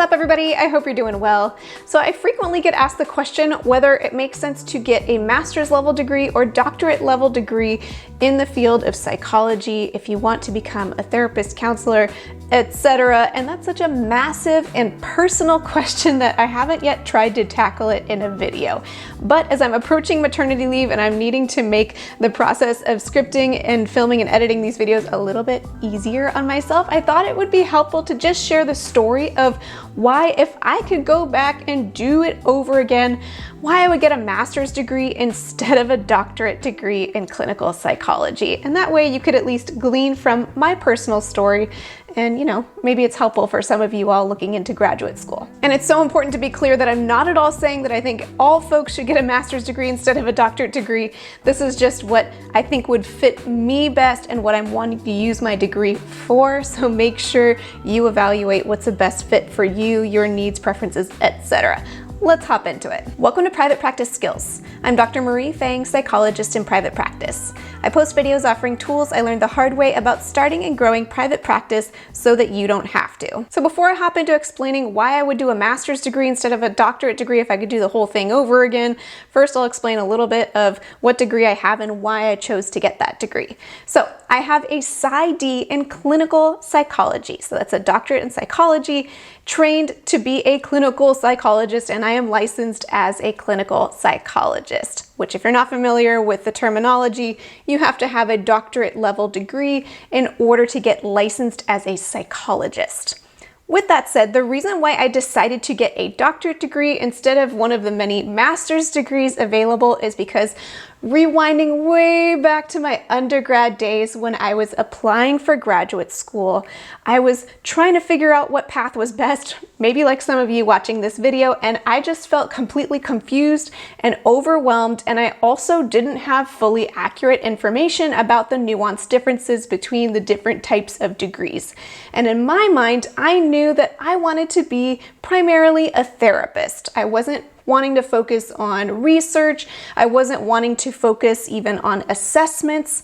up, everybody? I hope you're doing well. So I frequently get asked the question whether it makes sense to get a master's level degree or doctorate level degree in the field of psychology if you want to become a therapist, counselor, etc. And that's such a massive and personal question that I haven't yet tried to tackle it in a video. But as I'm approaching maternity leave and I'm needing to make the process of scripting and filming and editing these videos a little bit easier on myself, I thought it would be helpful to just share the story of why, if I could go back and do it over again, why I would get a master's degree instead of a doctorate degree in clinical psychology. And that way you could at least glean from my personal story and, maybe it's helpful for some of you all looking into graduate school. And it's so important to be clear that I'm not at all saying that I think all folks should get a master's degree instead of a doctorate degree. This is just what I think would fit me best and what I'm wanting to use my degree for. So make sure you evaluate what's the best fit for you, your needs, preferences, etc. Let's hop into it. Welcome to Private Practice Skills. I'm Dr. Marie Fang, psychologist in private practice. I post videos offering tools I learned the hard way about starting and growing private practice so that you don't have to. So before I hop into explaining why I would do a master's degree instead of a doctorate degree if I could do the whole thing over again, first I'll explain a little bit of what degree I have and why I chose to get that degree. So I have a PsyD in clinical psychology. So that's a doctorate in psychology, trained to be a clinical psychologist, and I am licensed as a clinical psychologist, which, if you're not familiar with the terminology, you have to have a doctorate level degree in order to get licensed as a psychologist. With that said, the reason why I decided to get a doctorate degree instead of one of the many master's degrees available is because rewinding way back to my undergrad days when I was applying for graduate school, I was trying to figure out what path was best, maybe like some of you watching this video, and I just felt completely confused and overwhelmed, and I also didn't have fully accurate information about the nuanced differences between the different types of degrees. And in my mind, I knew that I wanted to be primarily a therapist. I wasn't wanting to focus on research. I wasn't wanting to focus even on assessments.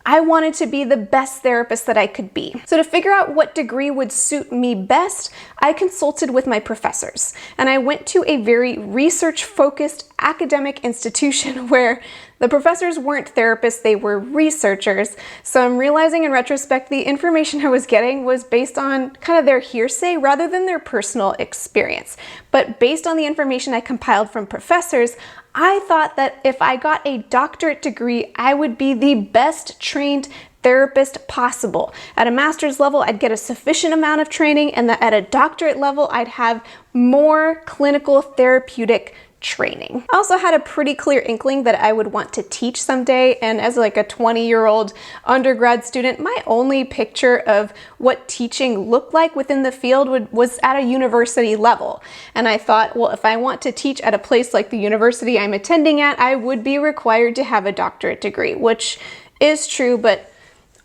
I wanted to be the best therapist that I could be. So to figure out what degree would suit me best, I consulted with my professors, and I went to a very research-focused academic institution where the professors weren't therapists, they were researchers. So I'm realizing in retrospect, the information I was getting was based on kind of their hearsay rather than their personal experience. But based on the information I compiled from professors, I thought that if I got a doctorate degree, I would be the best trained therapist possible. At a master's level, I'd get a sufficient amount of training, and that at a doctorate level, I'd have more clinical therapeutic training. I also had a pretty clear inkling that I would want to teach someday, and as like a 20-year-old undergrad student, my only picture of what teaching looked like within the field was at a university level. And I thought, well, if I want to teach at a place like the university I'm attending at, I would be required to have a doctorate degree, which is true, but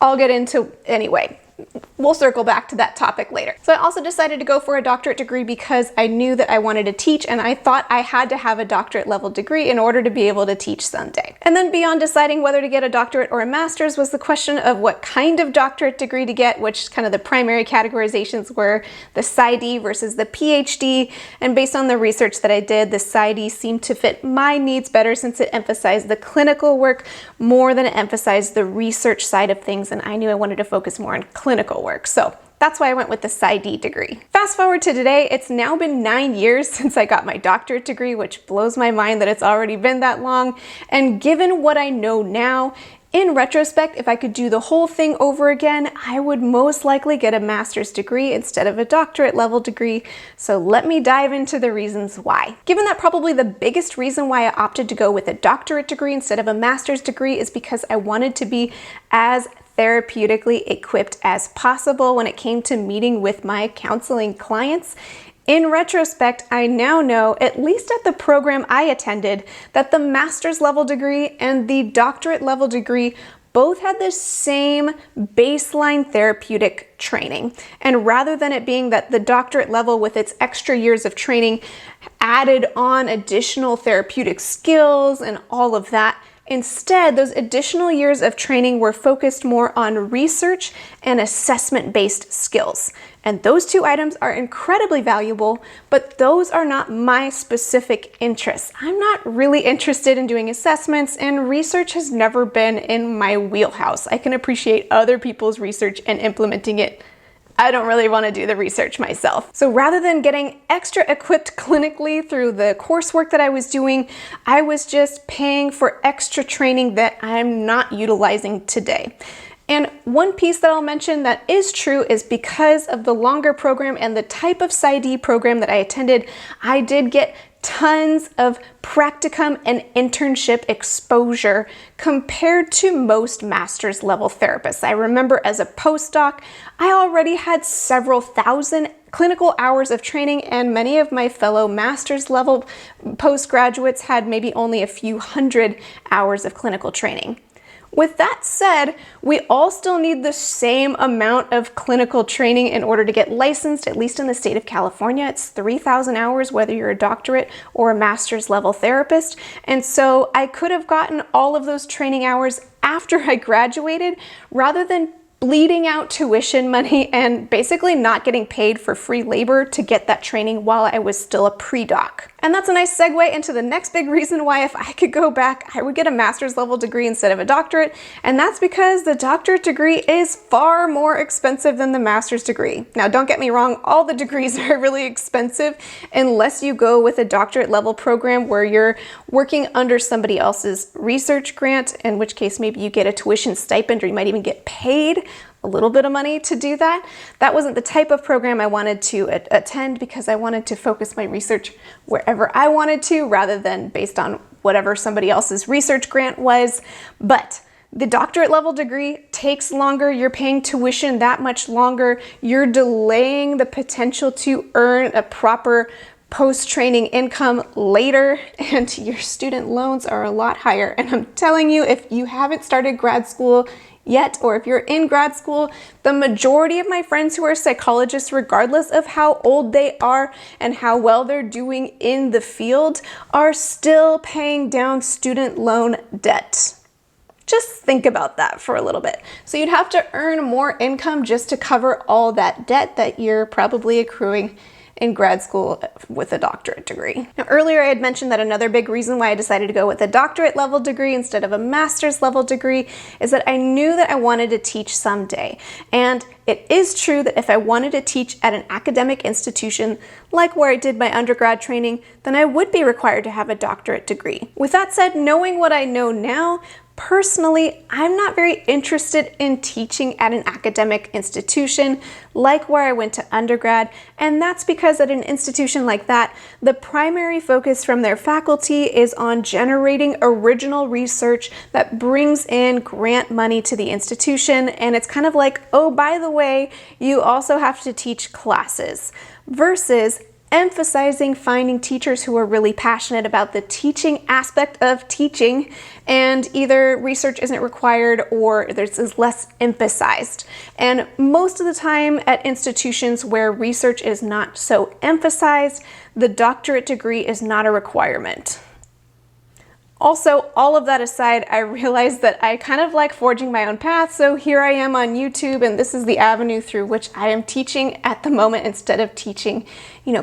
I'll get into anyway. We'll circle back to that topic later. So I also decided to go for a doctorate degree because I knew that I wanted to teach, and I thought I had to have a doctorate level degree in order to be able to teach someday. And then beyond deciding whether to get a doctorate or a master's was the question of what kind of doctorate degree to get, which kind of the primary categorizations were the PsyD versus the PhD. And based on the research that I did, the PsyD seemed to fit my needs better since it emphasized the clinical work more than it emphasized the research side of things, and I knew I wanted to focus more on clinical work. So that's why I went with the PsyD degree. Fast forward to today, it's now been 9 years since I got my doctorate degree, which blows my mind that it's already been that long. And given what I know now, in retrospect, if I could do the whole thing over again, I would most likely get a master's degree instead of a doctorate level degree. So let me dive into the reasons why. Given that probably the biggest reason why I opted to go with a doctorate degree instead of a master's degree is because I wanted to be as therapeutically equipped as possible when it came to meeting with my counseling clients. In retrospect, I now know, at least at the program I attended, that the master's level degree and the doctorate level degree both had the same baseline therapeutic training. And rather than it being that the doctorate level with its extra years of training added on additional therapeutic skills and all of that, instead, those additional years of training were focused more on research and assessment-based skills. And those two items are incredibly valuable, but those are not my specific interests. I'm not really interested in doing assessments, and research has never been in my wheelhouse. I can appreciate other people's research and implementing it. I don't really want to do the research myself. So rather than getting extra equipped clinically through the coursework that I was doing, I was just paying for extra training that I'm not utilizing today. And one piece that I'll mention that is true is because of the longer program and the type of PsyD program that I attended, I did get tons of practicum and internship exposure compared to most master's level therapists. I remember as a postdoc, I already had several thousand clinical hours of training, and many of my fellow master's level postgraduates had maybe only a few hundred hours of clinical training. With that said, we all still need the same amount of clinical training in order to get licensed, at least in the state of California. It's 3,000 hours, whether you're a doctorate or a master's level therapist. And so I could have gotten all of those training hours after I graduated rather than bleeding out tuition money and basically not getting paid for free labor to get that training while I was still a pre-doc. And that's a nice segue into the next big reason why if I could go back, I would get a master's level degree instead of a doctorate. And that's because the doctorate degree is far more expensive than the master's degree. Now, don't get me wrong, all the degrees are really expensive unless you go with a doctorate level program where you're working under somebody else's research grant, in which case maybe you get a tuition stipend or you might even get paid a little bit of money to do that. That wasn't the type of program I wanted to attend because I wanted to focus my research wherever I wanted to rather than based on whatever somebody else's research grant was. But the doctorate level degree takes longer, you're paying tuition that much longer, you're delaying the potential to earn a proper post-training income later, and your student loans are a lot higher. And I'm telling you, if you haven't started grad school yet, or if you're in grad school, the majority of my friends who are psychologists, regardless of how old they are and how well they're doing in the field, are still paying down student loan debt. Just think about that for a little bit. So you'd have to earn more income just to cover all that debt that you're probably accruing in grad school with a doctorate degree. Now, earlier I had mentioned that another big reason why I decided to go with a doctorate level degree instead of a master's level degree is that I knew that I wanted to teach someday. And it is true that if I wanted to teach at an academic institution, like where I did my undergrad training, then I would be required to have a doctorate degree. With that said, knowing what I know now, personally, I'm not very interested in teaching at an academic institution like where I went to undergrad, and that's because at an institution like that, the primary focus from their faculty is on generating original research that brings in grant money to the institution, and it's kind of like, oh, by the way, you also have to teach classes, versus emphasizing finding teachers who are really passionate about the teaching aspect of teaching, and either research isn't required or is less emphasized. And most of the time at institutions where research is not so emphasized, the doctorate degree is not a requirement. Also, all of that aside, I realized that I kind of like forging my own path, so here I am on YouTube, and this is the avenue through which I am teaching at the moment instead of teaching,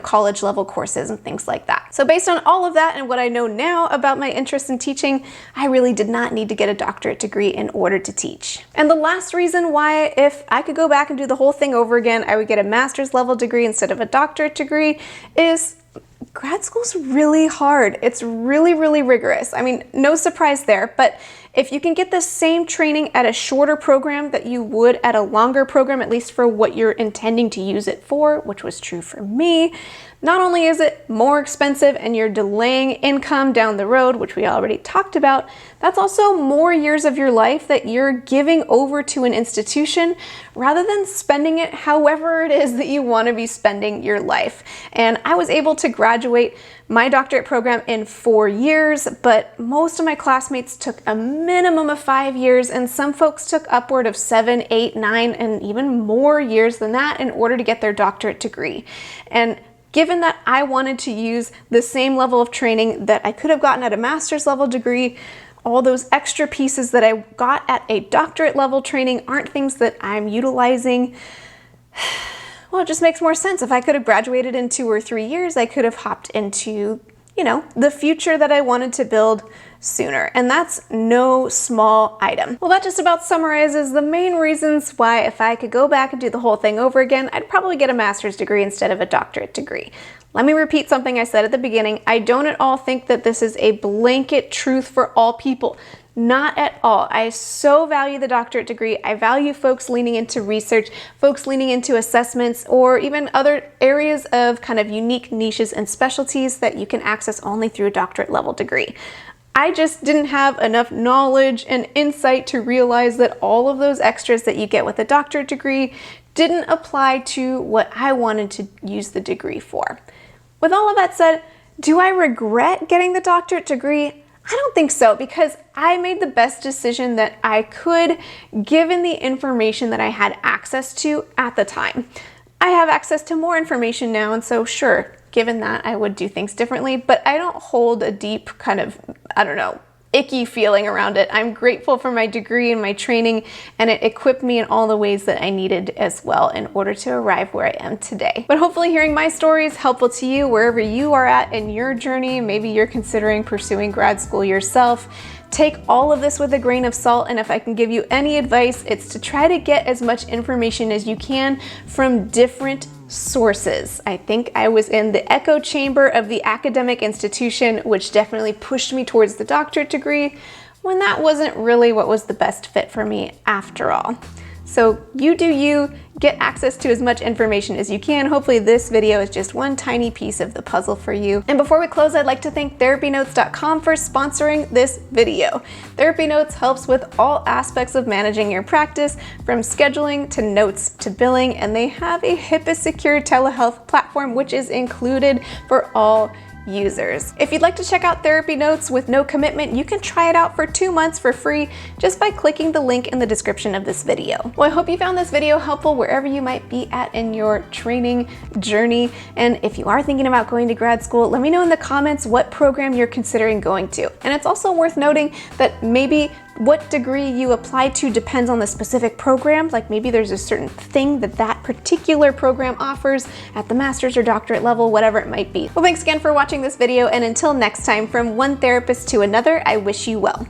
college level courses and things like that. So based on all of that and what I know now about my interest in teaching, I really did not need to get a doctorate degree in order to teach. And the last reason why, if I could go back and do the whole thing over again, I would get a master's level degree instead of a doctorate degree is grad school's really hard. It's really, really rigorous. I mean, no surprise there, but if you can get the same training at a shorter program that you would at a longer program, at least for what you're intending to use it for, which was true for me, not only is it more expensive and you're delaying income down the road, which we already talked about, that's also more years of your life that you're giving over to an institution rather than spending it however it is that you want to be spending your life. And I was able to graduate my doctorate program in 4 years, but most of my classmates took a minimum of 5 years, and some folks took upward of 7, 8, 9, and even more years than that in order to get their doctorate degree. And given that I wanted to use the same level of training that I could have gotten at a master's level degree, all those extra pieces that I got at a doctorate level training aren't things that I'm utilizing. well, it just makes more sense. If I could have graduated in 2 or 3 years, I could have hopped into, the future that I wanted to build sooner. And that's no small item. Well, that just about summarizes the main reasons why if I could go back and do the whole thing over again, I'd probably get a master's degree instead of a doctorate degree. Let me repeat something I said at the beginning. I don't at all think that this is a blanket truth for all people. Not at all. I so value the doctorate degree. I value folks leaning into research, folks leaning into assessments, or even other areas of kind of unique niches and specialties that you can access only through a doctorate level degree. I just didn't have enough knowledge and insight to realize that all of those extras that you get with a doctorate degree didn't apply to what I wanted to use the degree for. With all of that said, do I regret getting the doctorate degree? I don't think so, because I made the best decision that I could given the information that I had access to at the time. I have access to more information now, and so sure, given that, I would do things differently, but I don't hold a deep kind of, icky feeling around it. I'm grateful for my degree and my training, and it equipped me in all the ways that I needed as well in order to arrive where I am today. But hopefully hearing my story is helpful to you wherever you are at in your journey. Maybe you're considering pursuing grad school yourself. Take all of this with a grain of salt, and if I can give you any advice, it's to try to get as much information as you can from different sources. I think I was in the echo chamber of the academic institution, which definitely pushed me towards the doctorate degree, when that wasn't really what was the best fit for me after all. So you do you, get access to as much information as you can. Hopefully this video is just one tiny piece of the puzzle for you. And before we close, I'd like to thank TherapyNotes.com for sponsoring this video. TherapyNotes helps with all aspects of managing your practice, from scheduling to notes to billing, and they have a HIPAA-secure telehealth platform which is included for all users. If you'd like to check out TherapyNotes with no commitment, you can try it out for 2 months for free just by clicking the link in the description of this video. Well, I hope you found this video helpful wherever you might be at in your training journey. And if you are thinking about going to grad school, let me know in the comments what program you're considering going to. And it's also worth noting that maybe what degree you apply to depends on the specific program. Like maybe there's a certain thing that that particular program offers at the master's or doctorate level, whatever it might be. Well, thanks again for watching this video, and until next time, from one therapist to another, I wish you well.